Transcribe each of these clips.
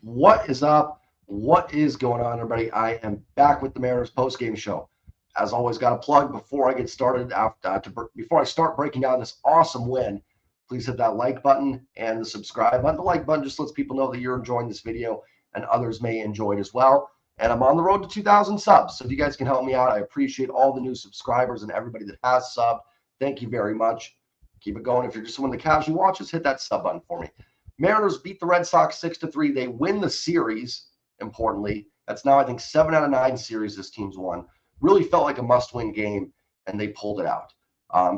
What is up? What is going on, everybody? I am back with the Mariners post-game show. As always, got a plug before I get started. Before I start breaking down this awesome win, please hit that like button and the subscribe button. The like button just lets people know that you're enjoying this video and others may enjoy it as well. And I'm on the road to 2,000 subs, so if you guys can help me out, I appreciate all the new subscribers and everybody that has subbed. Thank you very much. Keep it going. If you're just someone that casually watches, hit that sub button for me. Mariners beat the Red Sox 6-3. They win the series, importantly. That's now, I think, 7 out of 9 series this team's won. Really felt like a must-win game, and they pulled it out.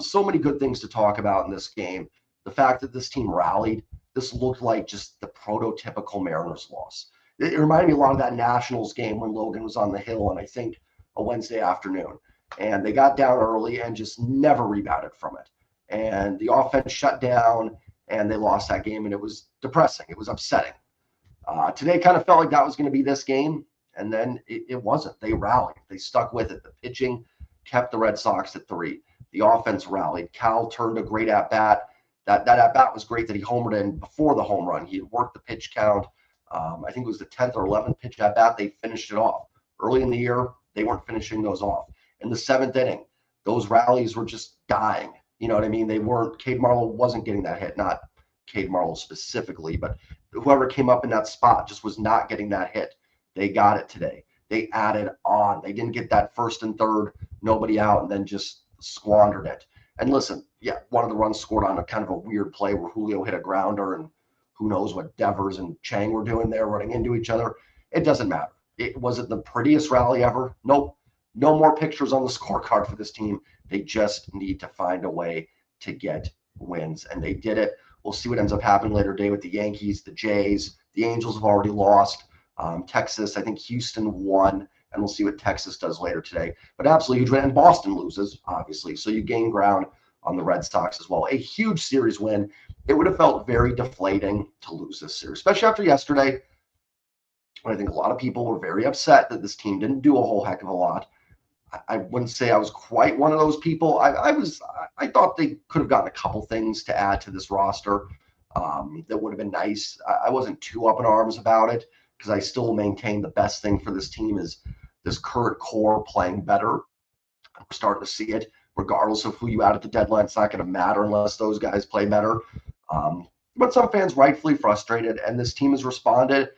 So many good things to talk about in this game. The fact that this team rallied, this looked like just the prototypical Mariners loss. It reminded me a lot of that Nationals game when Logan was on the hill on, I think, a Wednesday afternoon. And they got down early and just never rebounded from it. And the offense shut down, and they lost that game, and it was depressing. It was upsetting. Today kind of felt like that was going to be this game, and then it wasn't. They rallied. They stuck with it. The pitching kept the Red Sox at 3. The offense rallied. Cal turned a great at-bat. That at-bat was great that he homered in before the home run. He had worked the pitch count. I think it was the 10th or 11th pitch at-bat. They finished it off. Early in the year, they weren't finishing those off. In the 7th inning, those rallies were just dying. You know what I mean? They weren't. Cade Marlowe wasn't getting that hit. Not Cade Marlowe specifically, but whoever came up in that spot just was not getting that hit. They got it today. They added on. They didn't get that first and third, nobody out, and then just squandered it. And listen, yeah, one of the runs scored on a kind of a weird play where Julio hit a grounder, and who knows what Devers and Chang were doing there running into each other. It doesn't matter. It wasn't the prettiest rally ever. Nope. No more pictures on the scorecard for this team. They just need to find a way to get wins, and they did it. We'll see what ends up happening later today with the Yankees, the Jays. The Angels have already lost. Texas, I think Houston won, and we'll see what Texas does later today. But absolutely huge win, and Boston loses, obviously. So you gain ground on the Red Sox as well. A huge series win. It would have felt very deflating to lose this series, especially after yesterday, when I think a lot of people were very upset that this team didn't do a whole heck of a lot. I wouldn't say I was quite one of those people. I thought they could have gotten a couple things to add to this roster that would have been nice. I wasn't too up in arms about it because I still maintain the best thing for this team is this current core playing better. We're starting to see it, regardless of who you add at the deadline. It's not going to matter unless those guys play better. But some fans rightfully frustrated, and this team has responded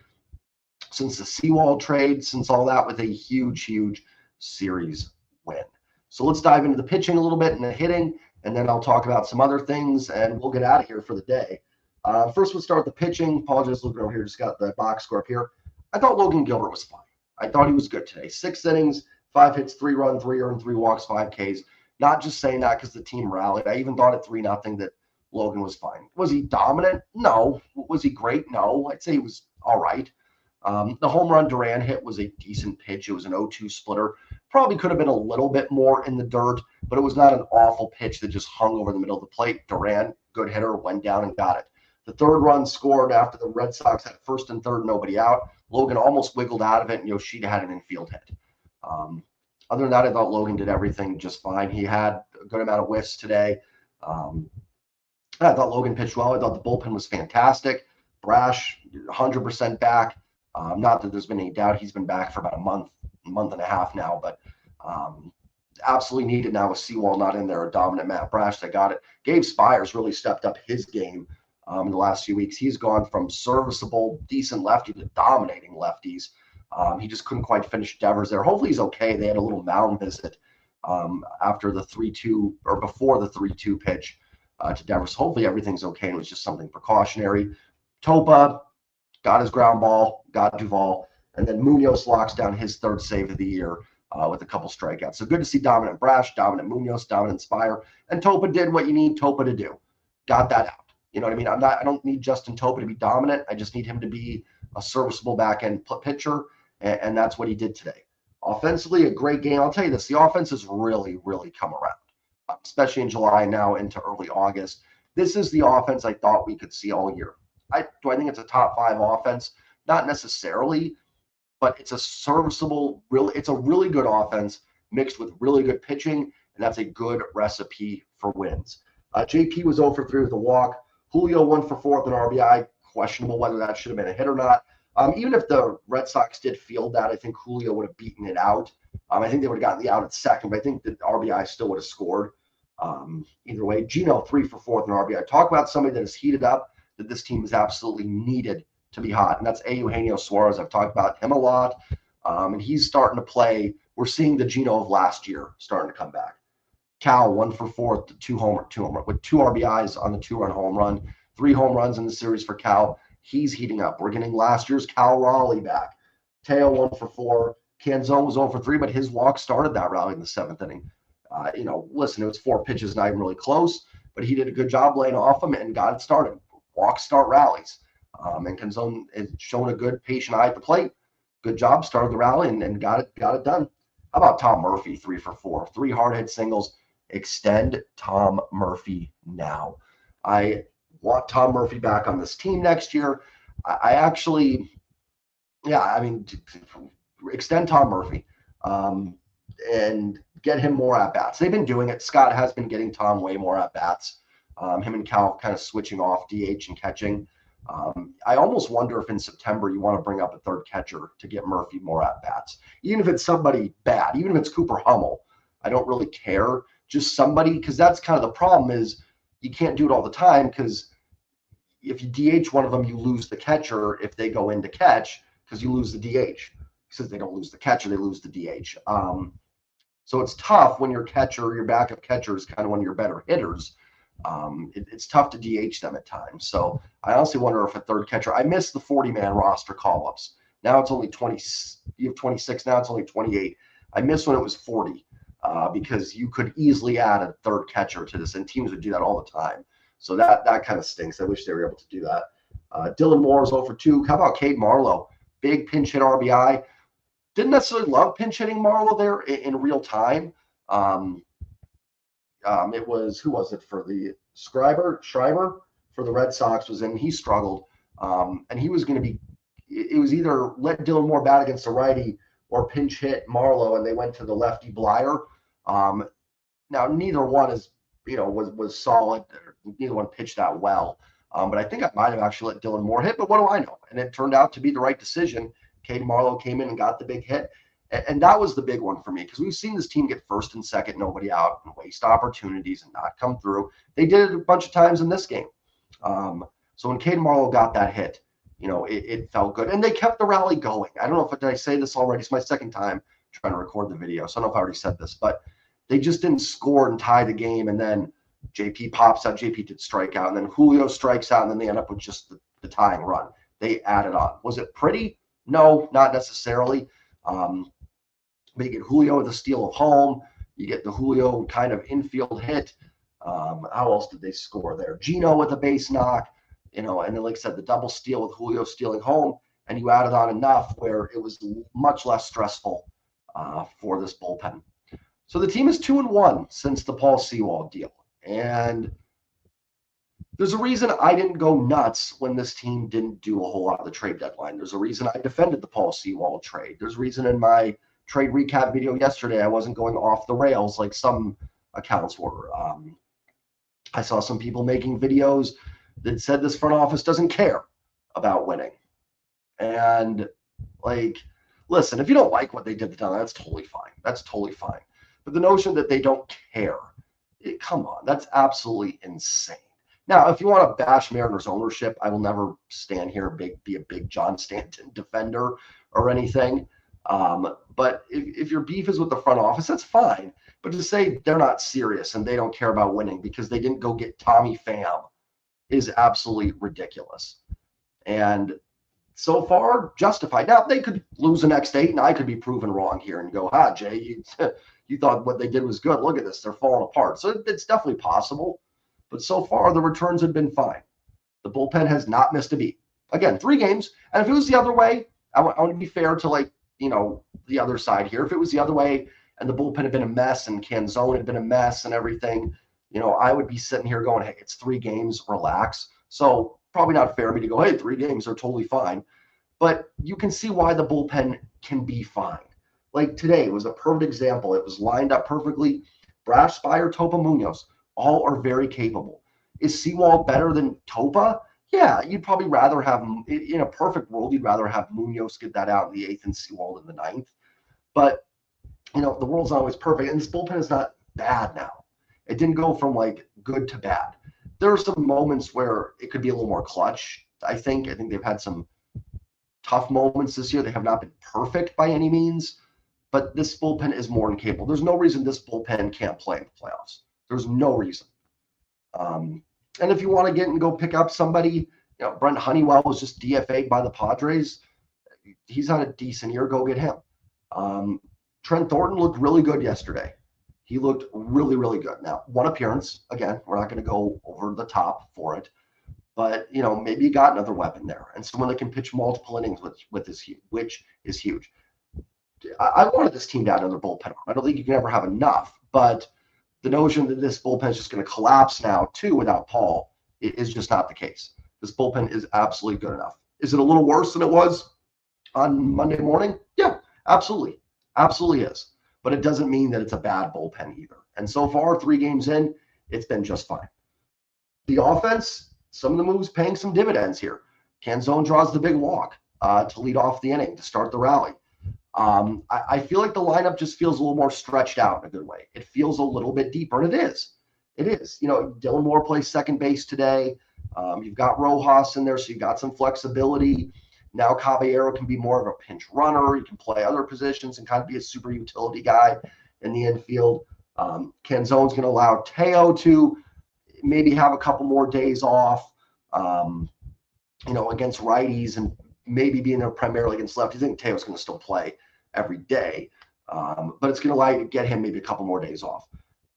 since the Seawall trade, since all that, with a huge, huge series win. So let's dive into the pitching a little bit and the hitting, and then I'll talk about some other things, and we'll get out of here for the day. First, we'll start with the pitching. Apologize, looking over here, just got the box score up here. I thought Logan Gilbert was fine. I thought he was good today. 6 innings, 5 hits, 3 runs, 3 earned, 3 walks, 5 Ks. Not just saying that because the team rallied. I even thought at 3-0 that Logan was fine. Was he dominant? No. Was he great? No. I'd say he was all right. The home run Duran hit was a decent pitch. It was an 0-2 splitter. Probably could have been a little bit more in the dirt, but it was not an awful pitch that just hung over the middle of the plate. Duran, good hitter, went down and got it. The third run scored after the Red Sox had first and third, nobody out. Logan almost wiggled out of it, and Yoshida had an infield hit. Other than that, I thought Logan did everything just fine. He had a good amount of whiffs today. I thought Logan pitched well. I thought the bullpen was fantastic. Brash, 100% back. Not that there's been any doubt. He's been back for about a month and a half now, but absolutely needed now with Seawall not in there, a dominant Matt Brash. They got it. Gabe Spires really stepped up his game in the last few weeks. He's gone from serviceable, decent lefty to dominating lefties. He just couldn't quite finish Devers there. Hopefully he's okay. They had a little mound visit after the 3-2 or before the 3-2 pitch to Devers. Hopefully everything's okay, and it was just something precautionary. Topa got his ground ball, got Duvall, and then Munoz locks down his third save of the year with a couple strikeouts. So good to see dominant Brash, dominant Munoz, dominant Spire, and Topa did what you need Topa to do. Got that out. You know what I mean? I don't need Justin Topa to be dominant. I just need him to be a serviceable back-end pitcher, and that's what he did today. Offensively, a great game. I'll tell you this, the offense has really, really come around, especially in July now into early August. This is the offense I thought we could see all year. Do I think it's a top 5 offense? Not necessarily, but it's a serviceable, it's a really good offense mixed with really good pitching, and that's a good recipe for wins. JP was 0 for 3 with a walk. Julio 1 for 4 with an RBI. Questionable whether that should have been a hit or not. Even if the Red Sox did field that, I think Julio would have beaten it out. I think they would have gotten the out at second, but I think that RBI still would have scored. Either way, Gino 3 for 4 with an RBI. Talk about somebody that is heated up, that this team is absolutely needed to be hot, and that's Eugenio Suarez. I've talked about him a lot, and he's starting to play. We're seeing the Gino of last year starting to come back. Cal 1 for 4 with 2 home run, with 2 RBIs on the 2-run home run, 3 home runs in the series for Cal. He's heating up. We're getting last year's Cal Raleigh back. Teo 1 for 4. Canzone was 0 for 3, but his walk started that rally in the 7th inning. Listen, it was 4 pitches, not even really close, but he did a good job laying off him and got it started. Walks start rallies. And Canzone has shown a good patient eye at the plate. Good job, started the rally and got it done. How about Tom Murphy, 3 for 4? 3 hard hit singles. Extend Tom Murphy now. I want Tom Murphy back on this team next year. Extend Tom Murphy and get him more at-bats. They've been doing it. Scott has been getting Tom way more at-bats. Him and Cal kind of switching off DH and catching. I almost wonder if in September you want to bring up a third catcher to get Murphy more at-bats. Even if it's somebody bad, even if it's Cooper Hummel, I don't really care. Just somebody, because that's kind of the problem is you can't do it all the time, because if you DH one of them, you lose the catcher if they go in to catch, because you lose the DH. Since they don't lose the catcher, they lose the DH. So it's tough when your backup catcher is kind of one of your better hitters. It's tough to DH them at times. So I honestly wonder if a third catcher, I miss the 40-man roster call-ups. Now it's only 20, you have 26, now it's only 28. I miss when it was 40 because you could easily add a third catcher to this, and teams would do that all the time. So that kind of stinks. I wish they were able to do that. Dylan Moore is 0 for 2. How about Cade Marlowe? Big pinch hit RBI. Didn't necessarily love pinch hitting Marlowe there in real time. It was, who was it for the Schreiber for the Red Sox was in. He struggled. And he was going to be, it was either let Dylan Moore bat against the righty or pinch hit Marlowe, and they went to the lefty Blyer. Now, neither one is, was solid. Neither one pitched that well. But I think I might have actually let Dylan Moore hit, but what do I know? And it turned out to be the right decision. Cade Marlowe came in and got the big hit. And that was the big one for me, because we've seen this team get first and second, nobody out, and waste opportunities and not come through. They did it a bunch of times in this game. So when Cade Marlowe got that hit, it felt good. And they kept the rally going. I don't know if did I say this already. It's my second time trying to record the video, so I don't know if I already said this, but they just didn't score and tie the game. And then JP pops out. JP did strike out, and then Julio strikes out, and then they end up with just the tying run. They added on. Was it pretty? No, not necessarily. But you get Julio with a steal of home. You get the Julio kind of infield hit. How else did they score there? Gino with a base knock, and then, like I said, the double steal with Julio stealing home. And you added on enough where it was much less stressful for this bullpen. So the team is 2-1 since the Paul Sewald deal. And there's a reason I didn't go nuts when this team didn't do a whole lot of the trade deadline. There's a reason I defended the Paul Sewald trade. There's a reason in my trade recap video yesterday I wasn't going off the rails like some accounts were. I saw some people making videos that said this front office doesn't care about winning. And, listen, if you don't like what they did, that's totally fine. That's totally fine. But the notion that they don't care, come on, that's absolutely insane. Now, if you want to bash Mariners ownership, I will never stand here and be a big John Stanton defender or anything. But if your beef is with the front office, that's fine. But to say they're not serious and they don't care about winning because they didn't go get Tommy Pham is absolutely ridiculous. And so far, justified. Now, they could lose the next 8, and I could be proven wrong here and go, Jay, you thought what they did was good. Look at this. They're falling apart. So it's definitely possible. But so far, the returns have been fine. The bullpen has not missed a beat. Again, 3 games. And if it was the other way, I want to be fair to, the other side here. If it was the other way and the bullpen had been a mess and Canzone had been a mess and everything, I would be sitting here going, hey, it's 3 games, relax. So probably not fair of me to go, hey, 3 games are totally fine. But you can see why the bullpen can be fine. Like today was a perfect example. It was lined up perfectly. Brash, Spire, Topa, Munoz, all are very capable. Is Sewald better than Topa? Yeah, you'd probably rather have, in a perfect world, you'd rather have Munoz get that out in the eighth and Sewald in the ninth. But, the world's not always perfect, and this bullpen is not bad now. It didn't go from like good to bad. There are some moments where it could be a little more clutch. I think they've had some tough moments this year. They have not been perfect by any means, but this bullpen is more than capable. There's no reason this bullpen can't play in the playoffs. There's no reason. And if you want to get and go pick up somebody, Brent Honeywell was just DFA'd by the Padres. He's had a decent year. Go get him. Trent Thornton looked really good yesterday. He looked really, really good. Now, one appearance. Again, we're not going to go over the top for it. But, maybe you got another weapon there and someone that can pitch multiple innings, which is huge. I wanted this team to add another bullpen. I don't think you can ever have enough. But the notion that this bullpen is just going to collapse now, too, without Paul, is just not the case. This bullpen is absolutely good enough. Is it a little worse than it was on Monday morning? Yeah, absolutely. Absolutely is. But it doesn't mean that it's a bad bullpen either. And so far, 3 games in, it's been just fine. The offense, some of the moves paying some dividends here. Canzone draws the big walk to lead off the inning, to start the rally. I feel like the lineup just feels a little more stretched out in a good way. It feels a little bit deeper, and it is. It is. Dylan Moore plays second base today. You've got Rojas in there, so you've got some flexibility. Now Caballero can be more of a pinch runner. He can play other positions and kind of be a super utility guy in the infield. Canzone's going to allow Teo to maybe have a couple more days off, against righties and maybe being there primarily against lefties. I think Teo's going to still play every day, but it's going to allow you to get him maybe a couple more days off.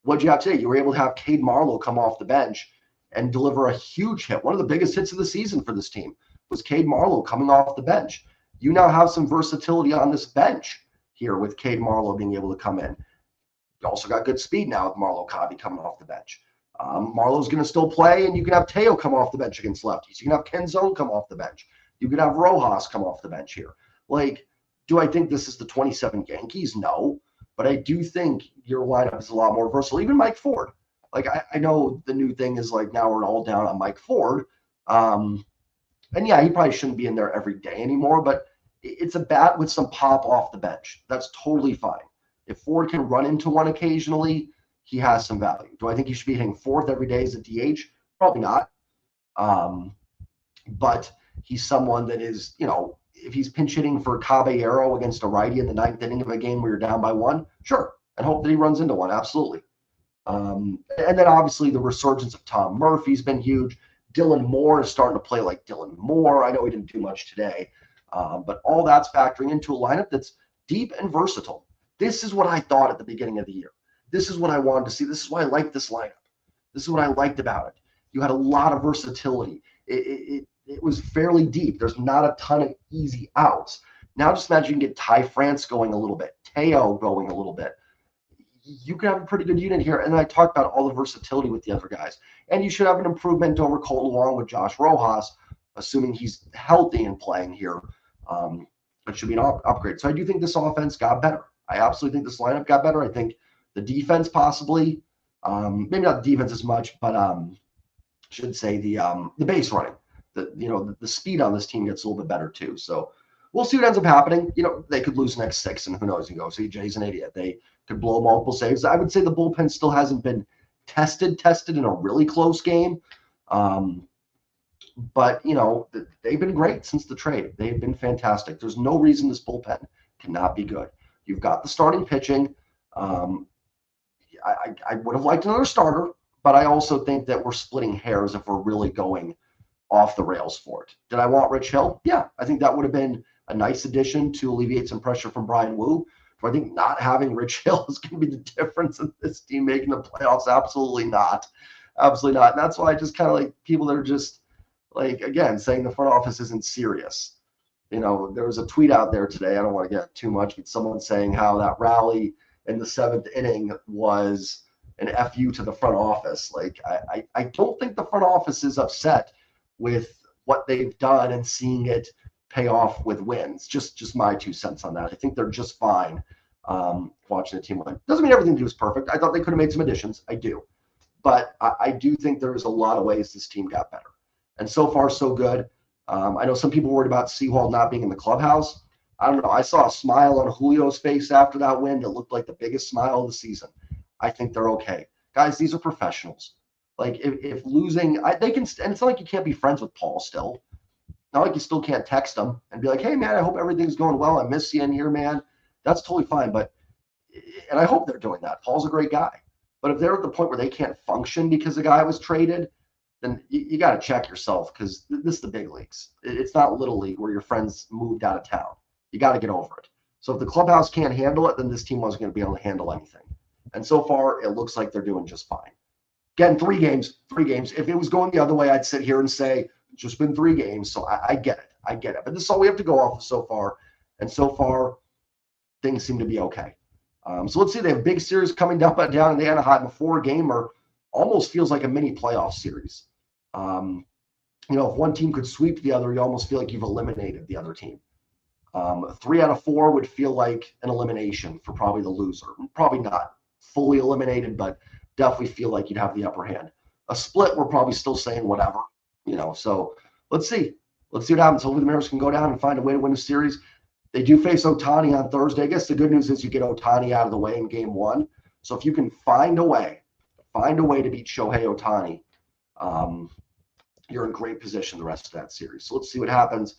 What'd you have today? You were able to have Cade Marlowe come off the bench and deliver a huge hit. One of the biggest hits of the season for this team was Cade Marlowe coming off the bench. You now have some versatility on this bench here with Cade Marlowe being able to come in. You also got good speed now with Marlowe Cobbey coming off the bench. Marlowe's going to still play, and you can have Teo come off the bench against lefties. You can have Canzone come off the bench. You can have Rojas come off the bench here. Do I think this is the 27 Yankees? No. But I do think your lineup is a lot more versatile. Even Mike Ford. I know the new thing is now we're all down on Mike Ford. And yeah, he probably shouldn't be in there every day anymore, but it's a bat with some pop off the bench. That's totally fine. If Ford can run into one occasionally, he has some value. Do I think he should be hitting fourth every day as a DH? Probably not. But he's someone that is, if he's pinch hitting for Caballero against a righty in the ninth inning of a game where you're down by 1, sure. And hope that he runs into one. Absolutely. And then obviously the resurgence of Tom Murphy's been huge. Dylan Moore is starting to play like Dylan Moore. I know he didn't do much today, but all that's factoring into a lineup that's deep and versatile. This is what I thought at the beginning of the year. This is what I wanted to see. This is why I liked this lineup. This is what I liked about it. You had a lot of versatility. It was fairly deep. There's not a ton of easy outs. Now just imagine you can get Ty France going a little bit, Teo going a little bit. You could have a pretty good unit here. And then I talked about all the versatility with the other guys. And you should have an improvement over Colton Wong with Josh Rojas, assuming he's healthy and playing here. It should be an upgrade. So I do think this offense got better. I absolutely think this lineup got better. I think the defense possibly, maybe not the defense as much, but I should say the base running. The speed on this team gets a little bit better too. So we'll see what ends up happening. They could lose the next 6, and who knows? You go, see, Jay's an idiot. They could blow multiple saves. I would say the bullpen still hasn't been tested in a really close game. But, they've been great since the trade. They've been fantastic. There's no reason this bullpen cannot be good. You've got the starting pitching. I would have liked another starter, but I also think that we're splitting hairs if we're really going off the rails for it. Did I want Rich Hill? Yeah, I think that would have been a nice addition to alleviate some pressure from Brian Wu. But I think not having Rich Hill is going to be the difference in this team making the playoffs. Absolutely not. Absolutely not. And that's why I just kind of people that are just again, saying the front office isn't serious. There was a tweet out there today. I don't want to get too much, but someone saying how that rally in the 7th inning was an FU to the front office. I don't think the front office is upset with what they've done and seeing it pay off with wins. Just my 2 cents on that. I think they're just fine watching the team win. Doesn't mean everything they do is perfect. I thought they could have made some additions. I do. But I do think there's a lot of ways this team got better. and so far so good. I know some people worried about Seawald not being in the clubhouse. I don't know. I saw a smile on Julio's face after that win that looked like the biggest smile of the season. I think they're okay. Guys, these are professionals. Like if losing, they can, and it's not like you can't be friends with Paul still. Not like you still can't text him and be like, hey, man, I hope everything's going well. I miss you in here, man. That's totally fine. But, and I hope they're doing that. Paul's a great guy. But if they're at the point where they can't function because the guy was traded, then you got to check yourself, because this is the big leagues. It's not little league where your friends moved out of town. You got to get over it. So if the clubhouse can't handle it, then this team wasn't going to be able to handle anything. And so far, it looks like they're doing just fine. Again, three games. If it was going the other way, I'd sit here and say, it's just been 3 games. So I get it. But this is all we have to go off of so far. And so far, things seem to be okay. So let's see. They have a big series coming down in the Anaheim, a 4-gamer. Almost feels like a mini playoff series. If one team could sweep the other, you almost feel like you've eliminated the other team. 3 out of 4 would feel like an elimination for probably the loser. Probably not fully eliminated, but definitely feel like you'd have the upper hand. A split, we're probably still saying whatever, So let's see. Let's see what happens. Hopefully the Mariners can go down and find a way to win the series. They do face Ohtani on Thursday. I guess the good news is you get Ohtani out of the way in game 1. So if you can find a way to beat Shohei Ohtani, you're in great position the rest of that series. So let's see what happens.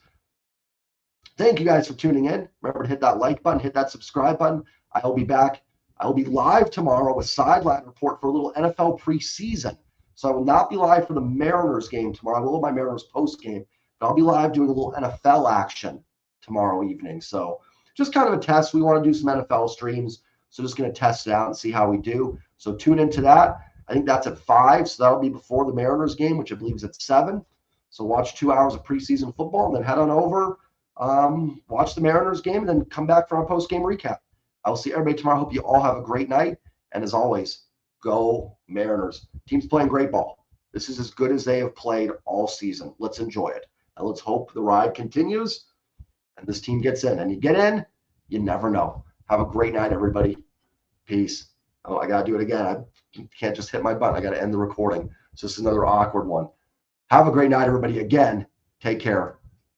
Thank you guys for tuning in. Remember to hit that like button, hit that subscribe button. I will be back. I will be live tomorrow with Sideline Report for a little NFL preseason. So I will not be live for the Mariners game tomorrow. I will have my Mariners post game, but I'll be live doing a little NFL action tomorrow evening. So just kind of a test. We want to do some NFL streams. So just going to test it out and see how we do. So tune into that. I think that's at 5. So that'll be before the Mariners game, which I believe is at 7. So watch 2 hours of preseason football and then head on over, watch the Mariners game, and then come back for our post-game recap. I will see everybody tomorrow. Hope you all have a great night. And as always, go Mariners. Team's playing great ball. This is as good as they have played all season. Let's enjoy it. And let's hope the ride continues and this team gets in. And you get in, you never know. Have a great night, everybody. Peace. Oh, I got to do it again. I can't just hit my button. I got to end the recording. So this is another awkward one. Have a great night, everybody. Again, take care.